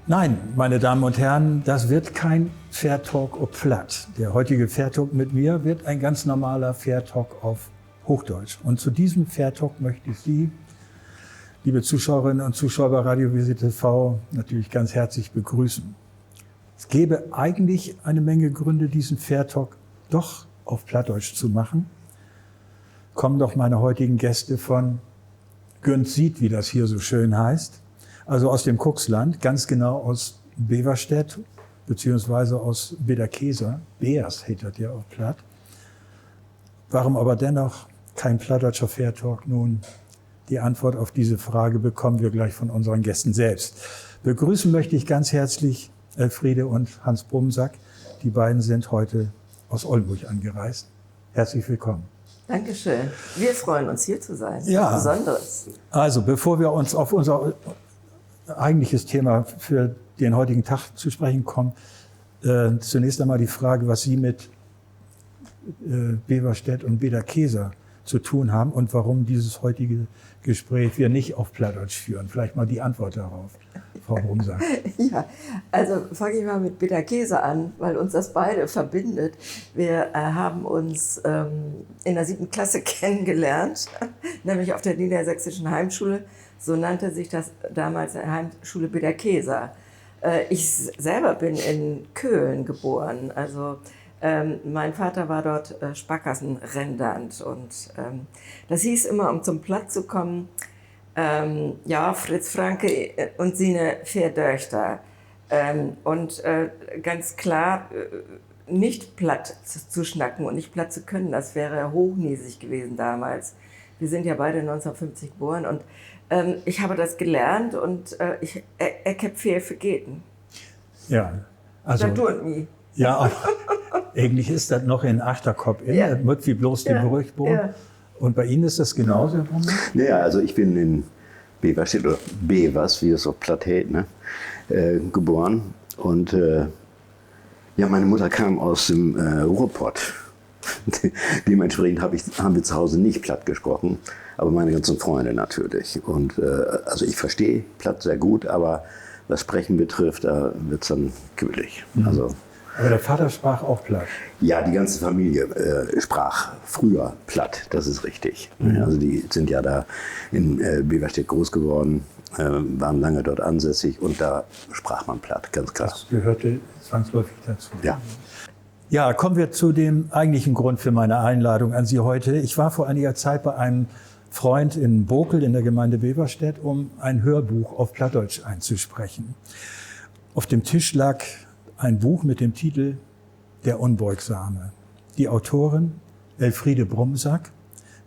Nein, meine Damen und Herren, das wird kein Fair Talk auf Platt. Der heutige Fair Talk mit mir wird ein ganz normaler Fair Talk auf Hochdeutsch. Und zu diesem Fair Talk möchte ich Sie, liebe Zuschauerinnen und Zuschauer bei Radio Wiese TV, natürlich ganz herzlich begrüßen. Es gäbe eigentlich eine Menge Gründe, diesen Fair Talk doch auf Plattdeutsch zu machen. Kommen doch meine heutigen Gäste von Günzit, wie das hier so schön heißt. Also aus dem Kuxland, ganz genau aus Beverstedt, beziehungsweise aus Bederkesa. Beers heet ja auf Platt. Warum aber dennoch kein plattdeutscher Fair Talk? Nun, die Antwort auf diese Frage bekommen wir gleich von unseren Gästen selbst. Begrüßen möchte ich ganz herzlich Elfriede und Hans Brumsack. Die beiden sind heute aus Oldenburg angereist. Herzlich willkommen. Dankeschön. Wir freuen uns, hier zu sein. Ja. Was Besonderes. Also, bevor wir uns auf unser eigentliches Thema für den heutigen Tag zu sprechen kommen, zunächst einmal die Frage, was Sie mit Beverstedt und Bederkesa zu tun haben und warum dieses heutige Gespräch wir nicht auf Plattdeutsch führen. Vielleicht mal die Antwort darauf, Frau Brumsack. Ja, also fange ich mal mit Bederkesa an, weil uns das beide verbindet. Wir haben uns in der 7. Klasse kennengelernt, nämlich auf der Niedersächsischen Heimschule. So nannte sich das damals Heimschule Bederkesa. Ich selber bin in Köhlen geboren. Also mein Vater war dort Sparkassenrendant und das hieß immer, um zum Platt zu kommen, ja, Fritz Franke und seine 4 Töchter. Und ganz klar, nicht platt zu schnacken und nicht platt zu können, das wäre hochnäsig gewesen damals. Wir sind ja beide 1950 geboren und ich habe das gelernt und ich habe viel vergessen. Ja, also. Das tut nie. Ja, aber eigentlich ist das noch in Achterkopf. Ja. Das wird wie bloß die Brüchbohn. Ja. Und bei Ihnen ist das genauso, Herr Brumsack? Naja, also ich bin in Beverstedt oder Bevers, wie es auf Platt heißt, ne, geboren. Und ja, meine Mutter kam aus dem Ruhrpott. Dementsprechend haben wir zu Hause nicht Platt gesprochen, aber meine ganzen Freunde natürlich. Und also ich verstehe Platt sehr gut, aber was Sprechen betrifft, da wird es dann quillig. Also, Aber der Vater sprach auch Platt. ja, die ganze Familie sprach früher Platt, das ist richtig. Also die sind ja da in Beverstedt groß geworden, waren lange dort ansässig und da sprach man Platt, ganz klar. Das gehörte zwangsläufig dazu. Ja. Ja, kommen wir zu dem eigentlichen Grund für meine Einladung an Sie heute. Ich war vor einiger Zeit bei einem Freund in Bokel in der Gemeinde Beverstedt, um ein Hörbuch auf Plattdeutsch einzusprechen. Auf dem Tisch lag ein Buch mit dem Titel Der Unbeugsame. Die Autorin Elfriede Brumsack.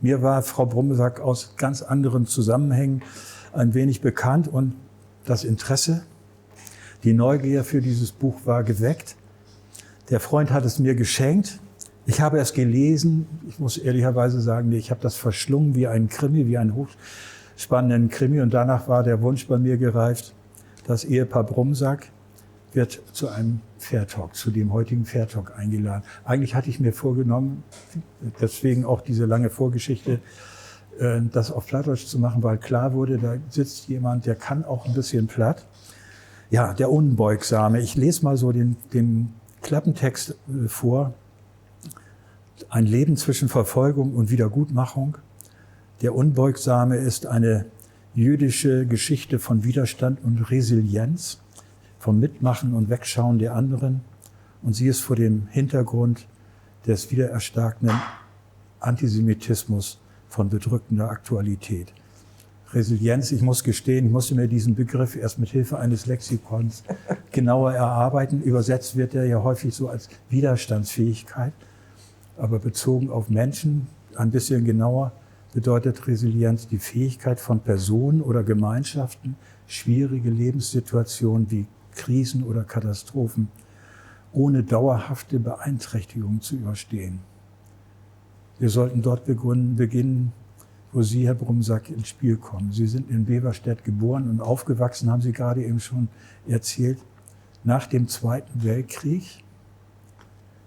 Mir war Frau Brumsack aus ganz anderen Zusammenhängen ein wenig bekannt und das Interesse, die Neugier für dieses Buch war geweckt. Der Freund hat es mir geschenkt. Ich habe es gelesen. Ich muss ehrlicherweise sagen, ich habe das verschlungen wie ein Krimi, wie einen hochspannenden Krimi. Und danach war der Wunsch bei mir gereift, das Ehepaar Brumsack wird zu einem Fair Talk, zu dem heutigen Fair Talk eingeladen. Eigentlich hatte ich mir vorgenommen, deswegen auch diese lange Vorgeschichte, das auf Plattdeutsch zu machen, weil klar wurde, da sitzt jemand, der kann auch ein bisschen Platt. Ja, der Unbeugsame. Ich lese mal so den Klappentext vor. Ein Leben zwischen Verfolgung und Wiedergutmachung. Der Unbeugsame ist eine jüdische Geschichte von Widerstand und Resilienz, vom Mitmachen und Wegschauen der anderen. Und sie ist vor dem Hintergrund des wiedererstarkenden Antisemitismus von bedrückender Aktualität. Resilienz, ich muss gestehen, ich musste mir diesen Begriff erst mit Hilfe eines Lexikons genauer erarbeiten. Übersetzt wird er ja häufig so als Widerstandsfähigkeit, aber bezogen auf Menschen ein bisschen genauer bedeutet Resilienz die Fähigkeit von Personen oder Gemeinschaften, schwierige Lebenssituationen wie Krisen oder Katastrophen ohne dauerhafte Beeinträchtigung zu überstehen. Wir sollten dort beginnen, wo Sie, Herr Brumsack, ins Spiel kommen. Sie sind in Beverstedt geboren und aufgewachsen, haben Sie gerade eben schon erzählt, nach dem Zweiten Weltkrieg,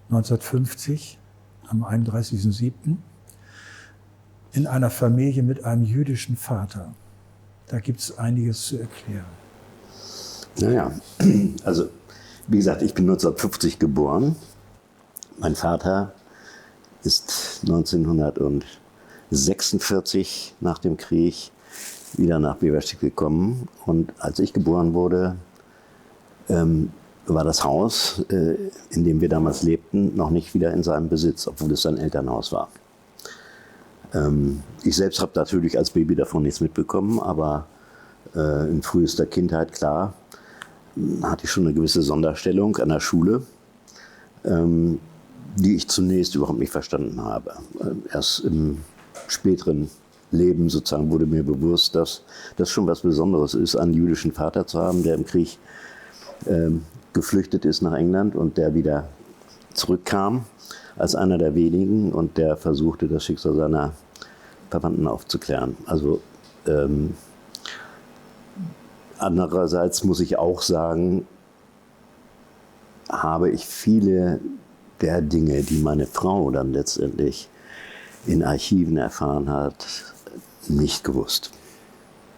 1950, am 31.07., in einer Familie mit einem jüdischen Vater. Da gibt es einiges zu erklären. Naja, also wie gesagt, ich bin 1950 geboren. Mein Vater ist 1946 nach dem Krieg wieder nach Beverstedt gekommen. Und als ich geboren wurde, war das Haus, in dem wir damals lebten, noch nicht wieder in seinem Besitz, obwohl es sein Elternhaus war. Ich selbst habe natürlich als Baby davon nichts mitbekommen, aber in frühester Kindheit, klar, hatte ich schon eine gewisse Sonderstellung an der Schule, die ich zunächst überhaupt nicht verstanden habe. Erst im späteren Leben sozusagen wurde mir bewusst, dass das schon was Besonderes ist, einen jüdischen Vater zu haben, der im Krieg geflüchtet ist nach England und der wieder zurückkam als einer der wenigen und der versuchte, das Schicksal seiner Verwandten aufzuklären. Also andererseits muss ich auch sagen, habe ich viele der Dinge, die meine Frau dann letztendlich in Archiven erfahren hat, nicht gewusst.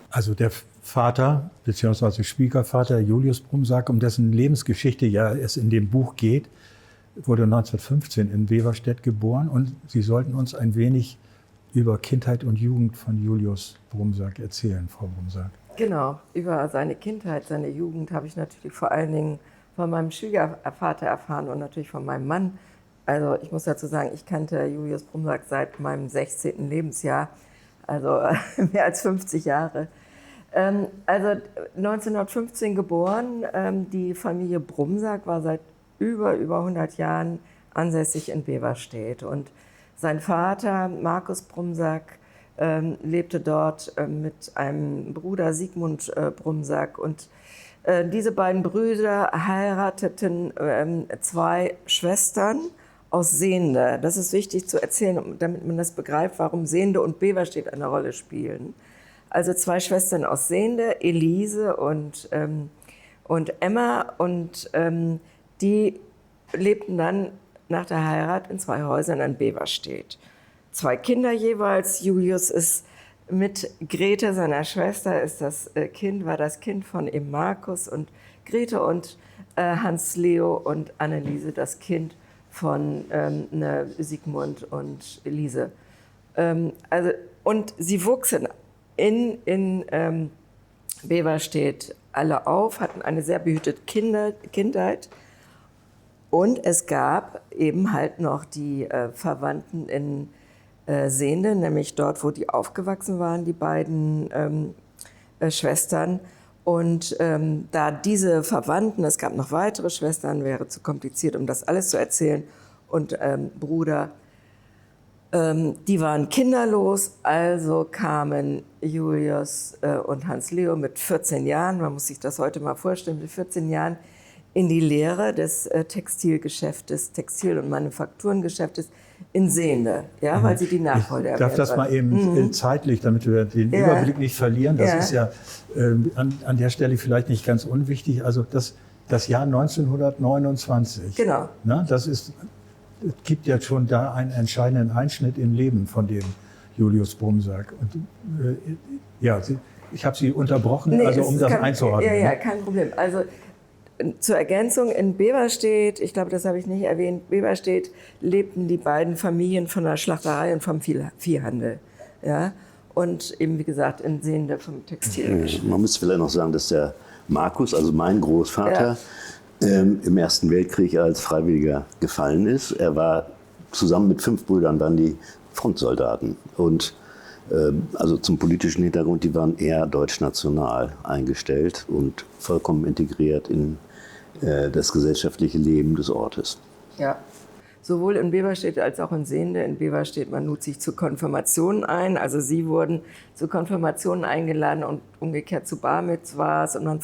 Also der Vater, beziehungsweise Schwiegervater Julius Brumsack, um dessen Lebensgeschichte ja es in dem Buch geht, wurde 1915 in Beverstedt geboren. Und Sie sollten uns ein wenig über Kindheit und Jugend von Julius Brumsack erzählen, Frau Brumsack. Genau, über seine Kindheit, seine Jugend habe ich natürlich vor allen Dingen von meinem Schwiegervater erfahren und natürlich von meinem Mann. Also ich muss dazu sagen, ich kannte Julius Brumsack seit meinem 16. Lebensjahr, also mehr als 50 Jahre. Also 1915 geboren, die Familie Brumsack war seit über 100 Jahren ansässig in Beverstedt. Und sein Vater, Markus Brumsack, lebte dort mit einem Bruder Sigmund Brumsack. Und diese beiden Brüder heirateten zwei Schwestern aus Sehnde. Das ist wichtig zu erzählen, damit man das begreift, warum Sehnde und Beverstedt eine Rolle spielen. Also zwei Schwestern aus Sehnde, Elise und Emma. Und die lebten dann nach der Heirat in zwei Häusern in Beverstedt. Zwei Kinder jeweils. Julius ist mit Grete, seiner Schwester, war das Kind von ihm Markus, und Grete und Hans Leo und Anneliese das Kind von Sigmund und Elise. Und sie wuchsen in Beverstedt alle auf, hatten eine sehr behütete Kindheit. Und es gab eben halt noch die Verwandten in Sehnde, nämlich dort, wo die aufgewachsen waren, die beiden Schwestern. Und da diese Verwandten, es gab noch weitere Schwestern, wäre zu kompliziert, um das alles zu erzählen, und Bruder, die waren kinderlos, also kamen Julius und Hans Leo mit 14 Jahren, man muss sich das heute mal vorstellen, mit 14 Jahren in die Lehre des Textilgeschäftes, Textil- und Manufakturengeschäftes in Sehnde, ja, weil sie die Nachfolger Ich darf das mal eben zeitlich, damit wir den Überblick nicht verlieren. Das ist ja an der Stelle vielleicht nicht ganz unwichtig. Also das Jahr 1929. Genau. Ne, es gibt ja schon da einen entscheidenden Einschnitt im Leben von dem Julius Brumsack. Und ich habe Sie unterbrochen, um das einzuordnen. Ja, kein Problem. Also zur Ergänzung, in Beverstedt, ich glaube, das habe ich nicht erwähnt, Beverstedt lebten die beiden Familien von der Schlachterei und vom Viehhandel. Ja? Und eben, wie gesagt, in Sehnde vom Textilgeschäft. Man muss vielleicht noch sagen, dass der Markus, also mein Großvater, im Ersten Weltkrieg als Freiwilliger gefallen ist. Er war zusammen mit 5 Brüdern, waren die Frontsoldaten. Und also zum politischen Hintergrund, die waren eher deutschnational eingestellt und vollkommen integriert in das gesellschaftliche Leben des Ortes. Ja, sowohl in Beverstedt als auch in Sehnde. In Beverstedt, man lud sich zu Konfirmationen ein, also sie wurden zu Konfirmationen eingeladen und umgekehrt zu Bar Mitzvahs, und man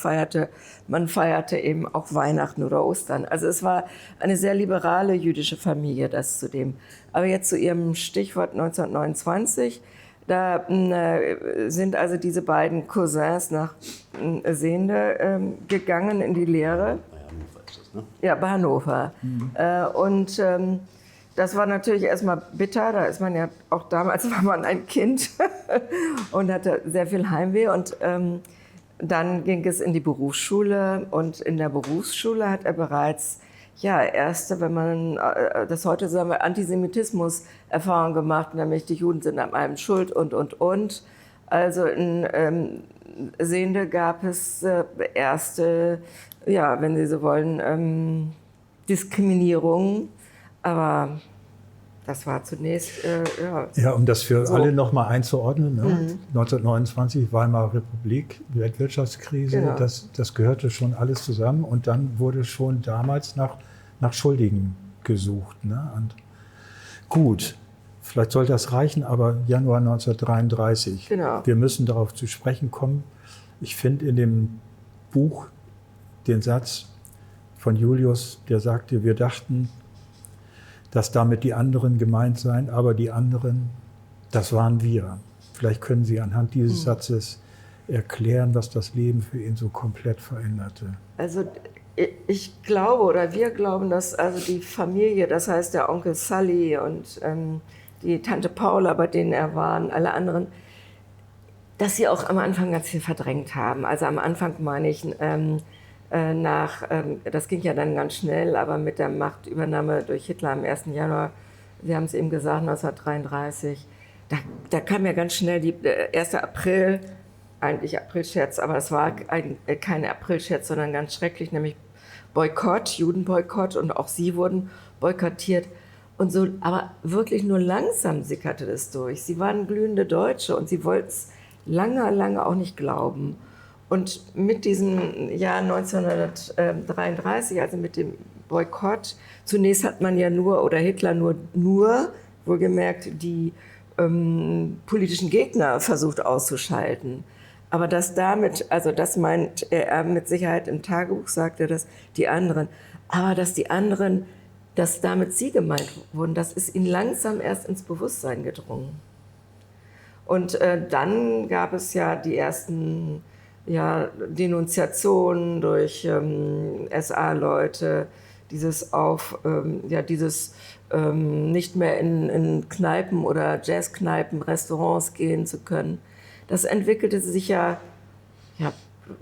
feierte eben auch Weihnachten oder Ostern. Also es war eine sehr liberale jüdische Familie, das zudem. Aber jetzt zu Ihrem Stichwort 1929. Da sind also diese beiden Cousins nach Sehnde gegangen in die Lehre. Bei Hannover ist das, ne? Ja, bei Hannover. Und das war natürlich erstmal bitter. Da ist man ja auch damals war man ein Kind und hatte sehr viel Heimweh. Und dann ging es in die Berufsschule und in der Berufsschule hat er bereits erste, wenn man das heute sagen wir, Antisemitismus-Erfahrung gemacht, nämlich die Juden sind an allem schuld und. Also in Sehnde gab es erste, wenn Sie so wollen, Diskriminierung, aber das war zunächst, Ja, um das für alle nochmal einzuordnen, ne? 1929, Weimarer Republik, Weltwirtschaftskrise, Genau. das gehörte schon alles zusammen und dann wurde schon damals nach Schuldigen gesucht. Ne? Und gut, vielleicht soll das reichen, aber Januar 1933. Genau. Wir müssen darauf zu sprechen kommen. Ich finde in dem Buch den Satz von Julius, der sagte, wir dachten, dass damit die anderen gemeint seien, aber die anderen, das waren wir. Vielleicht können Sie anhand dieses Satzes erklären, was das Leben für ihn so komplett veränderte. Also ich glaube oder wir glauben, dass also die Familie, das heißt der Onkel Sully und die Tante Paula, bei denen er war, und alle anderen, dass sie auch am Anfang ganz viel verdrängt haben. Also am Anfang meine ich das ging ja dann ganz schnell, aber mit der Machtübernahme durch Hitler am 1. Januar, Sie haben es eben gesagt, 1933, da kam ja ganz schnell der 1. April, eigentlich Aprilscherz, aber es war kein Aprilscherz, sondern ganz schrecklich, nämlich Boykott, Judenboykott und auch sie wurden boykottiert. Und so, aber wirklich nur langsam sickerte das durch. Sie waren glühende Deutsche und sie wollten es lange auch nicht glauben. Und mit diesem Jahr 1933, also mit dem Boykott, zunächst hat man ja Hitler nur wohlgemerkt, die politischen Gegner versucht auszuschalten. Aber das meint er mit Sicherheit im Tagebuch, sagt er das, die anderen. Aber dass die anderen, dass damit sie gemeint wurden, das ist ihnen langsam erst ins Bewusstsein gedrungen. Und dann gab es ja die ersten Denunziationen durch SA-Leute, dieses nicht mehr in Kneipen oder Jazzkneipen, Restaurants gehen zu können. Das entwickelte sich ja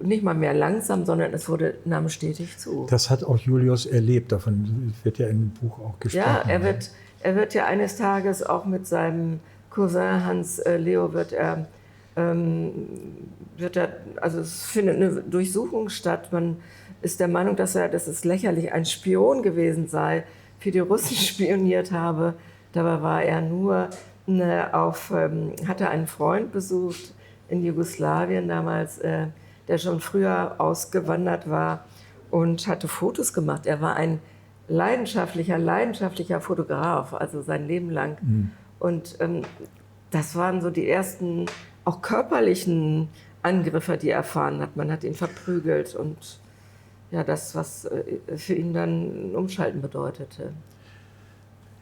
nicht mal mehr langsam, sondern nahm stetig zu. Das hat auch Julius erlebt, davon wird ja im Buch auch gesprochen. Ja, er wird ja eines Tages auch mit seinem Cousin Hans Leo also es findet eine Durchsuchung statt. Man ist der Meinung, dass es lächerlich ein Spion gewesen sei, für die Russen spioniert habe. Dabei war er nur hatte einen Freund besucht in Jugoslawien damals, der schon früher ausgewandert war und hatte Fotos gemacht. Er war ein leidenschaftlicher Fotograf, also sein Leben lang. Und das waren so die ersten auch körperlichen Angriffe, die er erfahren hat. Man hat ihn verprügelt und das, was für ihn dann ein Umschalten bedeutete.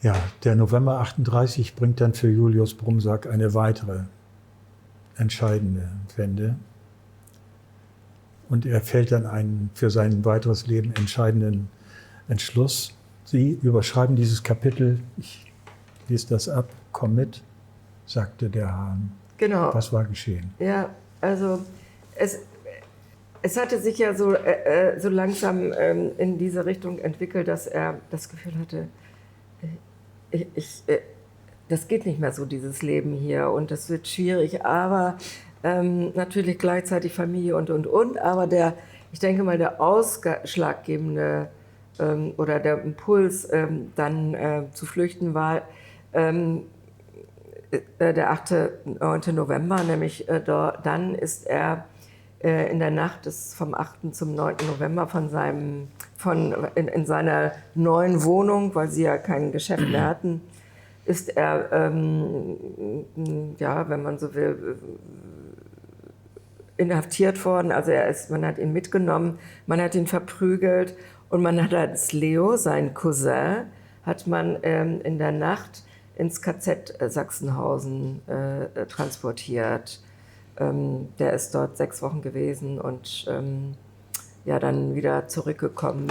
Ja, der November 38 bringt dann für Julius Brumsack eine weitere entscheidende Wende. Und er fällt dann einen für sein weiteres Leben entscheidenden Entschluss. Sie überschreiben dieses Kapitel, ich lese das ab, komm mit, sagte der Hahn. Genau. Was war geschehen? Ja, also es hatte sich ja so langsam in diese Richtung entwickelt, dass er das Gefühl hatte, das geht nicht mehr so, dieses Leben hier, und das wird schwierig, aber natürlich gleichzeitig Familie und. Aber ich denke mal, der ausschlaggebende oder der Impuls, dann zu flüchten, war der 8. 9. November, nämlich dann ist er in der Nacht vom 8. zum 9. November in seiner neuen Wohnung, weil sie ja kein Geschäft mehr hatten, ist er, wenn man so will, inhaftiert worden. Also man hat ihn mitgenommen, man hat ihn verprügelt und man hat als Leo, seinen Cousin, hat man in der Nacht ins KZ Sachsenhausen transportiert. Der ist dort 6 Wochen gewesen und dann wieder zurückgekommen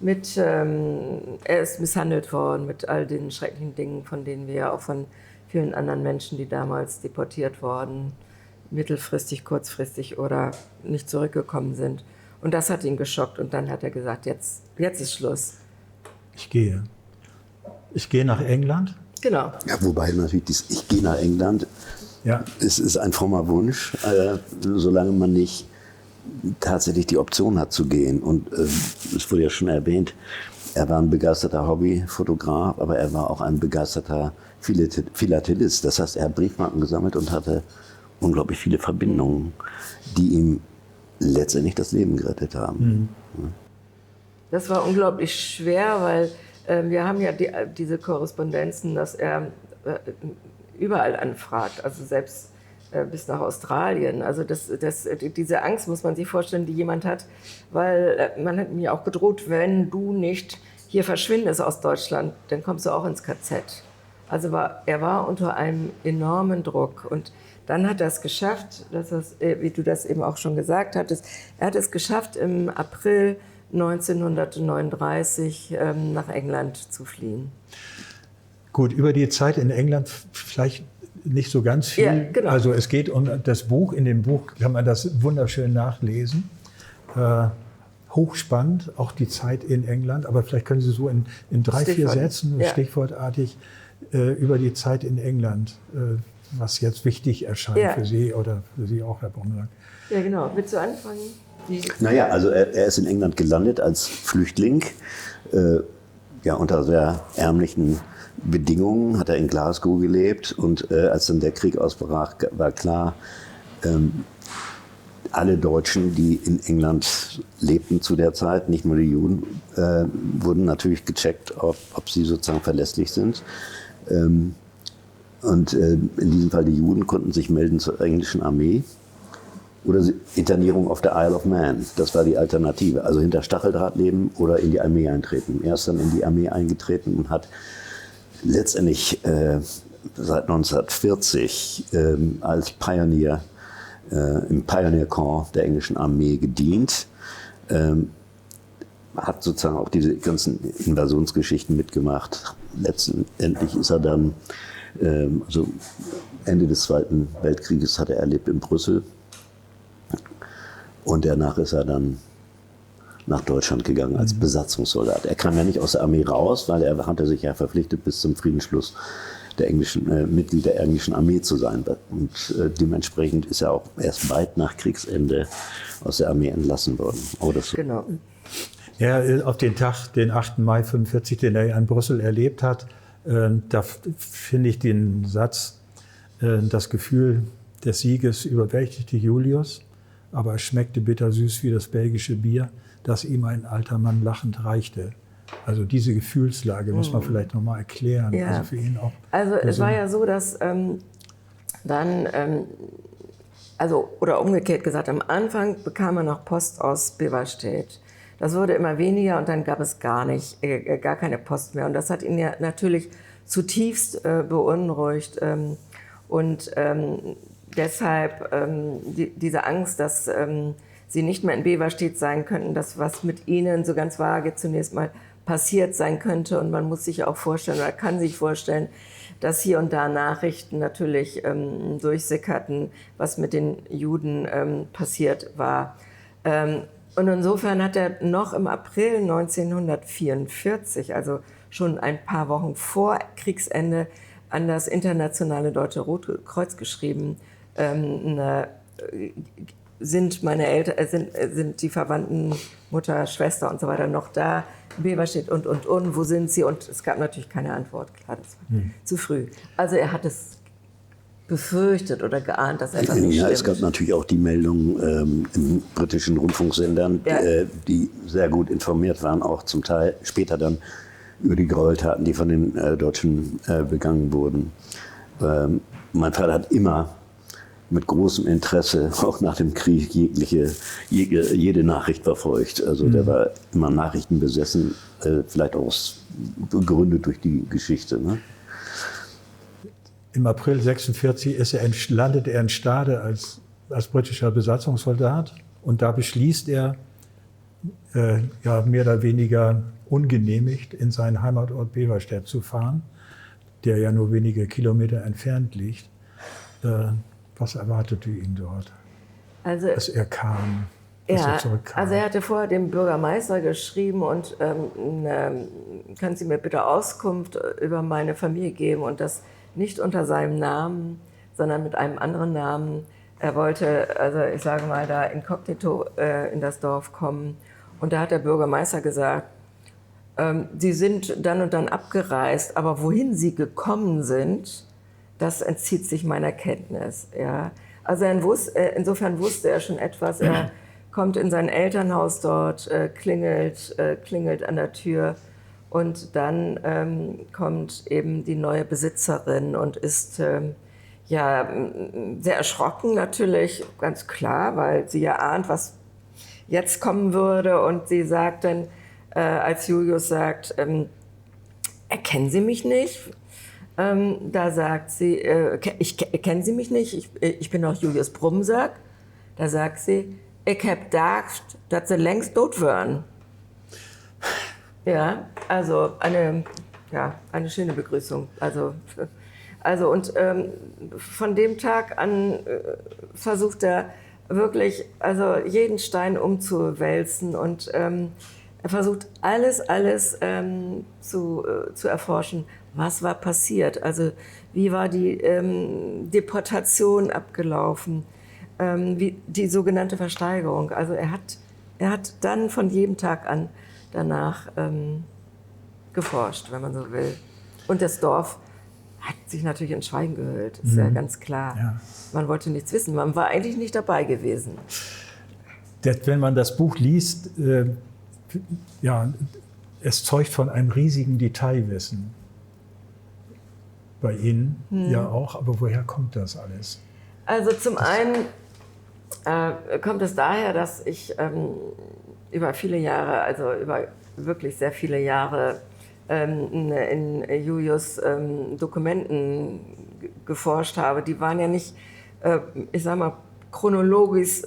er ist misshandelt worden mit all den schrecklichen Dingen, von denen wir ja auch von vielen anderen Menschen, die damals deportiert wurden, mittelfristig, kurzfristig oder nicht zurückgekommen sind. Und das hat ihn geschockt und dann hat er gesagt, jetzt ist Schluss. Ich gehe. Ich gehe nach England. Genau. Ja, wobei natürlich ich gehe nach England, Ja. es ist ein frommer Wunsch, solange man nicht tatsächlich die Option hat zu gehen. Und es wurde ja schon erwähnt, er war ein begeisterter Hobbyfotograf, aber er war auch ein begeisterter Philatelist. Das heißt, er hat Briefmarken gesammelt und hatte unglaublich viele Verbindungen, die ihm letztendlich das Leben gerettet haben. Mhm. Das war unglaublich schwer, weil wir haben ja diese Korrespondenzen, dass er überall anfragt, also selbst bis nach Australien. Also diese Angst muss man sich vorstellen, die jemand hat, weil man hat mir auch gedroht, wenn du nicht hier verschwindest aus Deutschland, dann kommst du auch ins KZ. Also er war unter einem enormen Druck und dann hat er es geschafft, wie du das eben auch schon gesagt hattest, er hat es geschafft, im April 1939 nach England zu fliehen. Gut, über die Zeit in England vielleicht nicht so ganz viel. Ja, genau. Also es geht um das Buch. In dem Buch kann man das wunderschön nachlesen. Hochspannend, auch die Zeit in England. Aber vielleicht können Sie so in 3-4 Sätzen, stichwortartig, über die Zeit in England, was jetzt wichtig erscheint für Sie oder für Sie auch, Herr Bromberg. Ja, genau. Willst du anfangen? Naja, also er ist in England gelandet als Flüchtling. Unter sehr ärmlichen Bedingungen hat er in Glasgow gelebt. Und als dann der Krieg ausbrach, war klar, alle Deutschen, die in England lebten zu der Zeit, nicht nur die Juden, wurden natürlich gecheckt, ob sie sozusagen verlässlich sind. Und in diesem Fall die Juden konnten sich melden zur englischen Armee oder Internierung auf der Isle of Man. Das war die Alternative. Also hinter Stacheldraht leben oder in die Armee eintreten. Er ist dann in die Armee eingetreten und hat letztendlich seit 1940 als Pionier im Pioneer Corps der englischen Armee gedient. Hat sozusagen auch diese ganzen Invasionsgeschichten mitgemacht. Letztendlich ist er dann, also Ende des Zweiten Weltkrieges hat er erlebt in Brüssel. Und danach ist er dann nach Deutschland gegangen als Besatzungssoldat. Er kam ja nicht aus der Armee raus, weil er hatte sich ja verpflichtet, bis zum Friedensschluss Mitglied der englischen Armee zu sein. Und dementsprechend ist er auch erst weit nach Kriegsende aus der Armee entlassen worden. Oder so. Genau. Ja, auf den Tag, den 8. Mai 1945, den er in Brüssel erlebt hat, da finde ich den Satz, das Gefühl des Sieges überwältigte Julius, aber es schmeckte bittersüß wie das belgische Bier, das ihm ein alter Mann lachend reichte. Also diese Gefühlslage muss man vielleicht noch mal erklären. Ja. Also für ihn auch. Also es war ja so, dass oder umgekehrt gesagt, am Anfang bekam er noch Post aus Beverstedt. Das wurde immer weniger und dann gab es gar keine Post mehr. Und das hat ihn ja natürlich zutiefst beunruhigt. Deshalb diese Angst, dass sie nicht mehr in Beverstedt sein könnten, dass was mit ihnen so ganz vage zunächst mal passiert sein könnte. Und man muss sich auch vorstellen oder kann sich vorstellen, dass hier und da Nachrichten natürlich durchsickerten, was mit den Juden passiert war. Und insofern hat er noch im April 1944, also schon ein paar Wochen vor Kriegsende, an das Internationale Deutsche Rote Kreuz geschrieben, sind die Verwandten, Mutter, Schwester und so weiter noch da, Beverstedt und, wo sind sie? Und es gab natürlich keine Antwort, klar, das war zu früh. Also er hat es befürchtet oder geahnt, dass etwas nicht stimmt. Es gab natürlich auch die Meldungen in britischen Rundfunksendern, die sehr gut informiert waren, auch zum Teil später dann über die Gräueltaten, die von den Deutschen begangen wurden. Mein Vater hat immer mit großem Interesse, auch nach dem Krieg, jede Nachricht verfolgt. Also der war immer nachrichtenbesessen, vielleicht auch begründet durch die Geschichte. Ne? Im April 1946 landet er in Stade als britischer Besatzungssoldat und da beschließt er, mehr oder weniger ungenehmigt in seinen Heimatort Beverstedt zu fahren, der ja nur wenige Kilometer entfernt liegt. Was erwartete ihn dort, Also, als er kam, als er zurückkam? also er hatte vorher dem Bürgermeister geschrieben und kann Sie mir bitte Auskunft über meine Familie geben und das nicht unter seinem Namen, sondern mit einem anderen Namen. Er wollte, also ich sage mal, da inkognito in das Dorf kommen. Und da hat der Bürgermeister gesagt, Sie sind dann und dann abgereist, aber wohin Sie gekommen sind, das entzieht sich meiner Kenntnis. Ja. Also insofern wusste er schon etwas. Er kommt in sein Elternhaus dort, klingelt an der Tür und dann kommt eben die neue Besitzerin und ist sehr erschrocken natürlich, ganz klar, weil sie ja ahnt, was jetzt kommen würde. Und sie sagt dann, als Julius sagt, erkennen Sie mich nicht? Da sagt sie, kennen Sie mich nicht? Ich bin doch Julius Brumsack. Da sagt sie, ich habe gedacht, dass Sie längst tot wären. Ja, also eine schöne Begrüßung. Also und von dem Tag an versucht er wirklich jeden Stein umzuwälzen und er versucht alles zu erforschen. Was war passiert? Also wie war die Deportation abgelaufen? Wie die sogenannte Versteigerung. Also er hat dann von jedem Tag an danach geforscht, wenn man so will. Und das Dorf hat sich natürlich in Schweigen gehüllt, ist ja ganz klar. Ja. Man wollte nichts wissen, man war eigentlich nicht dabei gewesen. Wenn man das Buch liest, es zeugt von einem riesigen Detailwissen. Bei Ihnen ja auch, aber woher kommt das alles? Also zum einen kommt es daher, dass ich über viele Jahre, also über wirklich sehr viele Jahre in Julius Dokumenten geforscht habe. Die waren ja nicht, ich sag mal, chronologisch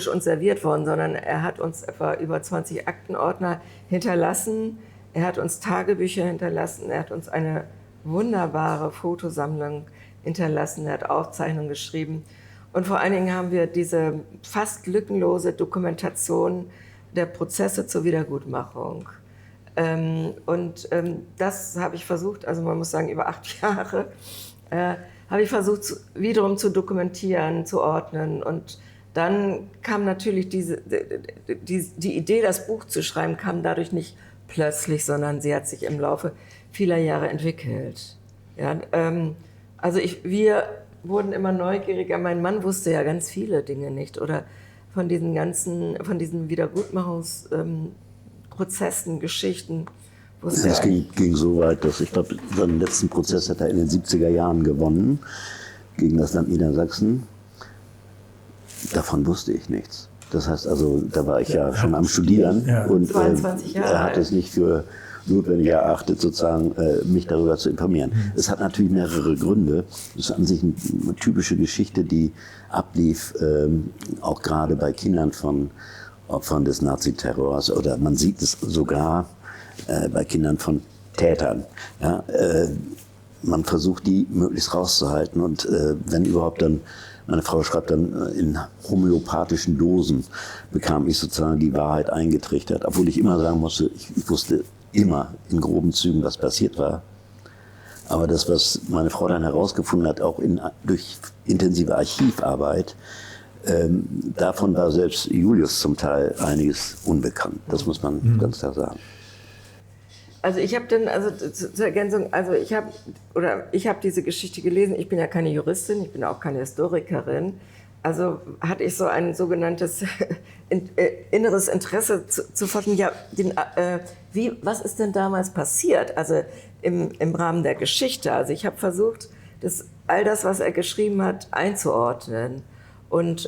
uns serviert worden, sondern er hat uns etwa über 20 Aktenordner hinterlassen, er hat uns Tagebücher hinterlassen, er hat uns eine wunderbare Fotosammlung hinterlassen, er hat Aufzeichnungen geschrieben und vor allen Dingen haben wir diese fast lückenlose Dokumentation der Prozesse zur Wiedergutmachung. Das habe ich versucht, also man muss sagen über 8 Jahre, habe ich versucht wiederum zu dokumentieren, zu ordnen und dann kam natürlich die Idee, das Buch zu schreiben, kam dadurch nicht plötzlich, sondern sie hat sich im Laufe vieler Jahre entwickelt. Ja, wir wurden immer neugieriger. Mein Mann wusste ja ganz viele Dinge nicht oder von diesen Wiedergutmachungsprozessen, Geschichten. Es ging so weit, dass ich glaube, seinen letzten Prozess hat er in den 70er Jahren gewonnen gegen das Land Niedersachsen. Davon wusste ich nichts. Das heißt also, da war ich ja schon am Studieren und 22 Jahre er hat es nicht für notwendig erachtet, sozusagen mich darüber zu informieren. Es hat natürlich mehrere Gründe. Das ist an sich eine typische Geschichte, die ablief, auch gerade bei Kindern von Opfern des Naziterrors oder man sieht es sogar bei Kindern von Tätern. Ja, man versucht, die möglichst rauszuhalten und wenn überhaupt dann, meine Frau schreibt dann, in homöopathischen Dosen bekam ich sozusagen die Wahrheit eingetrichtert, obwohl ich immer sagen musste, ich wusste immer in groben Zügen, was passiert war. Aber das, was meine Frau dann herausgefunden hat, auch durch intensive Archivarbeit, davon war selbst Julius zum Teil einiges unbekannt. Das muss man ganz klar sagen. Also ich habe dann, zur Ergänzung, ich habe diese Geschichte gelesen. Ich bin ja keine Juristin, ich bin auch keine Historikerin. Also hatte ich so ein sogenanntes inneres Interesse zu forschen. Ja, was ist denn damals passiert? Also im Rahmen der Geschichte. Also ich habe versucht, all das, was er geschrieben hat, einzuordnen. Und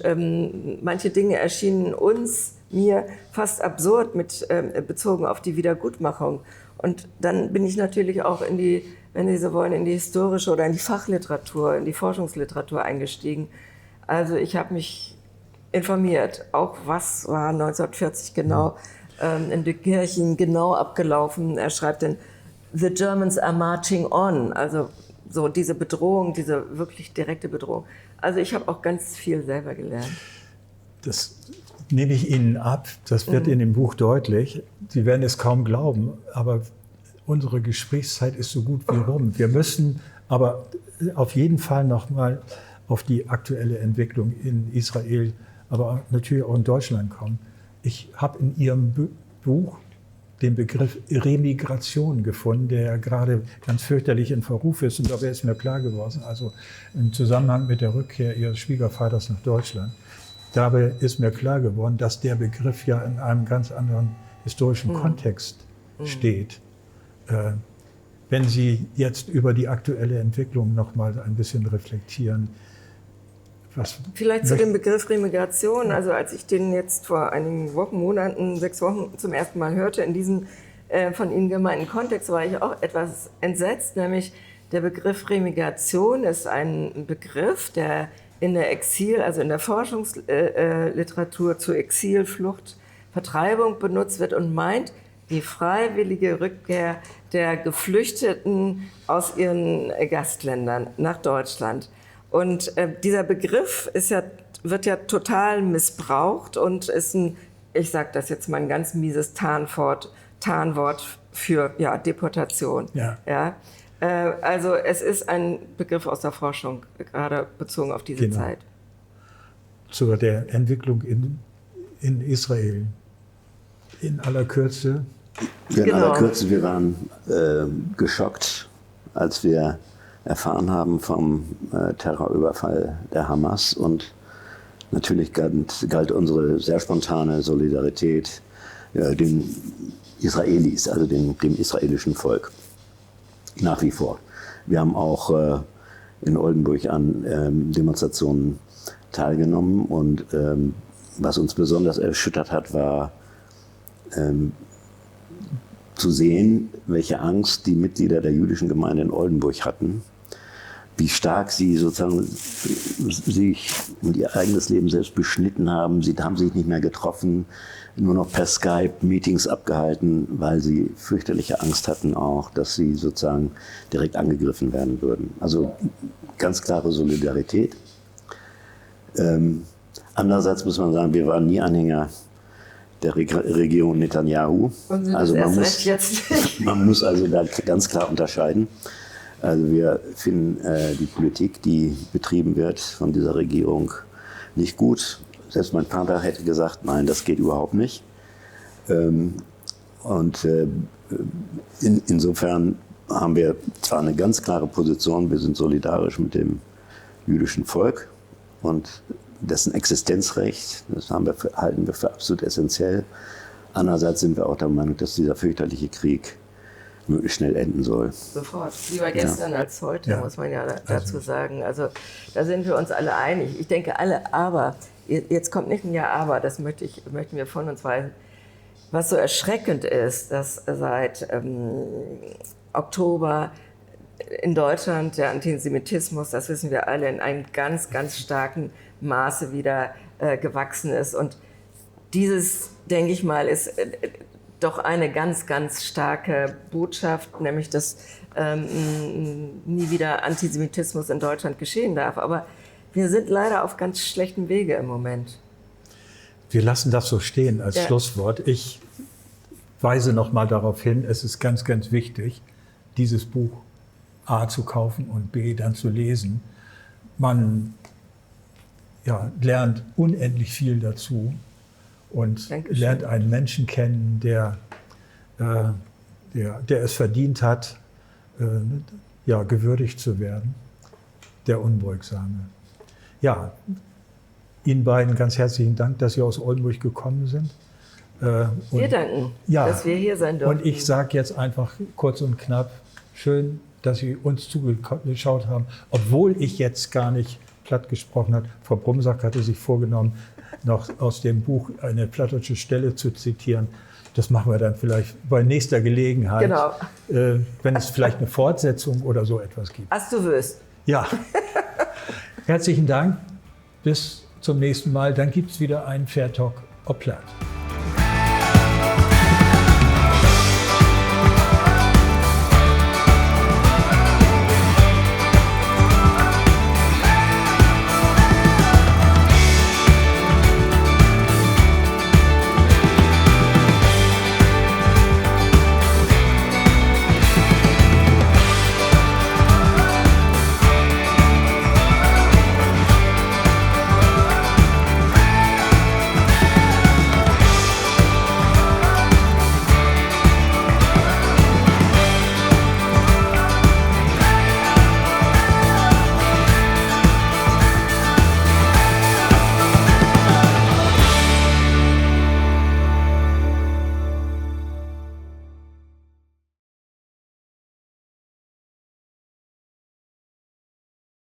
manche Dinge erschienen mir fast absurd bezogen auf die Wiedergutmachung. Und dann bin ich natürlich auch in die historische oder in die Fachliteratur, in die Forschungsliteratur eingestiegen. Also ich habe mich informiert, auch was war 1940 genau in Dünkirchen genau abgelaufen. Er schreibt dann, "The Germans are marching on", also so diese Bedrohung, diese wirklich direkte Bedrohung. Also ich habe auch ganz viel selber gelernt. Das nehme ich Ihnen ab. Das wird in dem Buch deutlich. Sie werden es kaum glauben, aber unsere Gesprächszeit ist so gut wie rum. Wir müssen aber auf jeden Fall noch mal auf die aktuelle Entwicklung in Israel, aber natürlich auch in Deutschland kommen. Ich habe in Ihrem Buch den Begriff Remigration gefunden, der ja gerade ganz fürchterlich in Verruf ist. Und dabei ist mir klar geworden, also im Zusammenhang mit der Rückkehr Ihres Schwiegervaters nach Deutschland, dabei ist mir klar geworden, dass der Begriff ja in einem ganz anderen historischen Kontext steht. Wenn Sie jetzt über die aktuelle Entwicklung noch mal ein bisschen reflektieren. Vielleicht zu dem Begriff Remigration. Also als ich den jetzt vor einigen Wochen, Monaten, 6 Wochen zum ersten Mal hörte, in diesem von Ihnen gemeinten Kontext, war ich auch etwas entsetzt. Nämlich der Begriff Remigration ist ein Begriff, der in der also in der Forschungsliteratur zur Exil, Flucht, Vertreibung benutzt wird und meint die freiwillige Rückkehr der Geflüchteten aus ihren Gastländern nach Deutschland. Und dieser Begriff wird ja total missbraucht und ist ich sage das jetzt mal, ein ganz mieses Tarnwort für Deportation. Ja? Also es ist ein Begriff aus der Forschung, gerade bezogen auf diese Zeit. Zu der Entwicklung in Israel. In aller Kürze. Ja, in aller Kürze, wir waren geschockt, als wir erfahren haben vom Terrorüberfall der Hamas. Und natürlich galt unsere sehr spontane Solidarität den Israelis, also dem israelischen Volk, nach wie vor. Wir haben auch in Oldenburg an Demonstrationen teilgenommen. Und was uns besonders erschüttert hat, war zu sehen, welche Angst die Mitglieder der jüdischen Gemeinde in Oldenburg hatten, wie stark sie sozusagen sich und ihr eigenes Leben selbst beschnitten haben. Sie haben sich nicht mehr getroffen, nur noch per Skype Meetings abgehalten, weil sie fürchterliche Angst hatten auch, dass sie sozusagen direkt angegriffen werden würden. Also ganz klare Solidarität. Andererseits muss man sagen, wir waren nie Anhänger der Regierung Netanyahu. Also man muss also da ganz klar unterscheiden. Also wir finden die Politik, die betrieben wird von dieser Regierung, nicht gut. Selbst mein Vater hätte gesagt, nein, das geht überhaupt nicht. Insofern haben wir zwar eine ganz klare Position, wir sind solidarisch mit dem jüdischen Volk und dessen Existenzrecht, das halten wir für absolut essentiell. Andererseits sind wir auch der Meinung, dass dieser fürchterliche Krieg möglichst schnell enden soll. Sofort. Lieber gestern als heute, muss man ja dazu sagen. Also da sind wir uns alle einig. Ich denke alle, aber, jetzt kommt nicht ein Ja, aber, das möchten wir von uns weisen. Was so erschreckend ist, dass seit Oktober in Deutschland der Antisemitismus, das wissen wir alle, in einem ganz, ganz starken Maße wieder gewachsen ist. Und dieses, denke ich mal, ist doch eine ganz, ganz starke Botschaft, nämlich dass nie wieder Antisemitismus in Deutschland geschehen darf. Aber wir sind leider auf ganz schlechtem Wege im Moment. Wir lassen das so stehen als Schlusswort. Ich weise noch mal darauf hin, es ist ganz, ganz wichtig, dieses Buch A zu kaufen und B dann zu lesen. Man lernt unendlich viel dazu und lernt einen Menschen kennen, der es verdient hat, gewürdigt zu werden, der Unbeugsame. Ja, Ihnen beiden ganz herzlichen Dank, dass Sie aus Oldenburg gekommen sind. Wir danken, dass wir hier sein durften. Und ich sage jetzt einfach kurz und knapp, schön, dass Sie uns zugeschaut haben, obwohl ich jetzt gar nicht platt gesprochen habe. Frau Brumsack hatte sich vorgenommen, noch aus dem Buch eine plattdeutsche Stelle zu zitieren. Das machen wir dann vielleicht bei nächster Gelegenheit, wenn es vielleicht eine Fortsetzung oder so etwas gibt. Ach, du wirst. Ja. Herzlichen Dank. Bis zum nächsten Mal. Dann gibt es wieder einen Fair Talk ob Platt.